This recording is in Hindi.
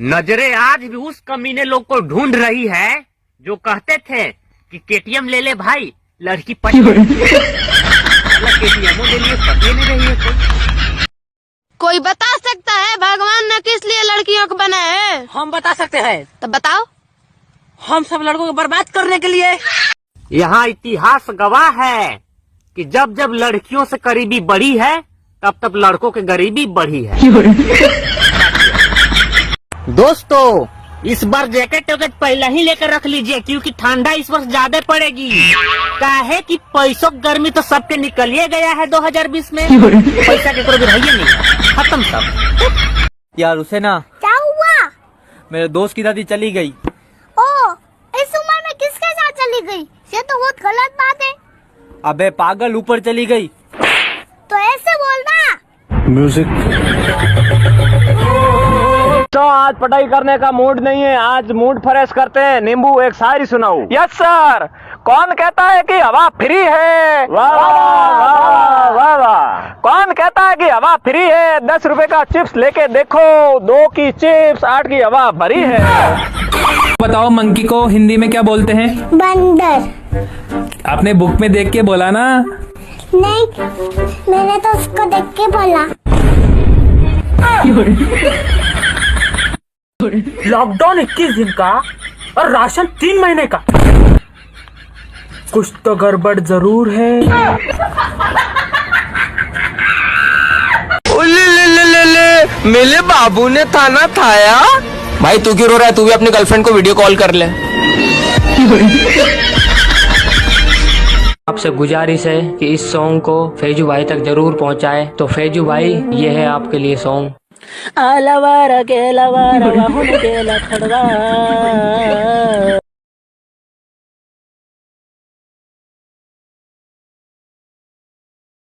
नजरे आज भी उस कमीने लोग को ढूंढ रही है जो कहते थे कि केटीएम ले ले भाई, लड़की पटी केटीएमों ले लिए, पति नहीं रही है। कोई बता सकता है भगवान ने किस लिए लड़कियों को बनाया है? हम बता सकते हैं। तो बताओ। हम सब लड़कों को बर्बाद करने के लिए। यहाँ इतिहास गवाह है कि जब जब लड़कियों से करीबी बढ़ी है तब तब लड़कों की गरीबी बढ़ी है। दोस्तों, इस बार जैकेट वैकेट पहले ही लेकर रख लीजिए क्योंकि ठंडा इस वर्ष ज्यादा पड़ेगी। काहे कि पैसों गर्मी तो सबके निकल ही गया है 2020 में। पैसा के भी रहिए नहीं, खत्म सब। यार उसे ना, क्या हुआ? मेरे दोस्त की दादी चली गई। ओ, इस उम्र में किसके साथ चली गई? ये तो बहुत गलत बात है। अबे पागल, ऊपर चली गई। तो ऐसे बोलना। तो आज पढ़ाई करने का मूड नहीं है, आज मूड फ्रेश करते हैं। नींबू एक शायरी सुनाओ। Yes sir. कौन कहता है कि हवा फ्री है? वाह वाह वाह वाह। कौन कहता है कि हवा फ्री है? 10 रुपए का चिप्स लेके देखो, 2 की चिप्स 8 की हवा भरी है। बताओ मंकी को हिंदी में क्या बोलते हैं? बंदर। आपने बुक में देख के बोला ना? नहीं, मैंने तो उसको देख के बोला। लॉकडाउन 21 दिन का और राशन 3 महीने का। कुछ तो गड़बड़ जरूर है। मेरे बाबू ने थाना थाया। भाई तू क्यों रो रहा है? तू भी अपनी गर्लफ्रेंड को वीडियो कॉल कर ले। आपसे गुजारिश है कि इस सॉन्ग को फैजू भाई तक जरूर पहुंचाए। तो फैजू भाई, ये है आपके लिए सॉन्ग। आलवारा के लवारा के लखड़वा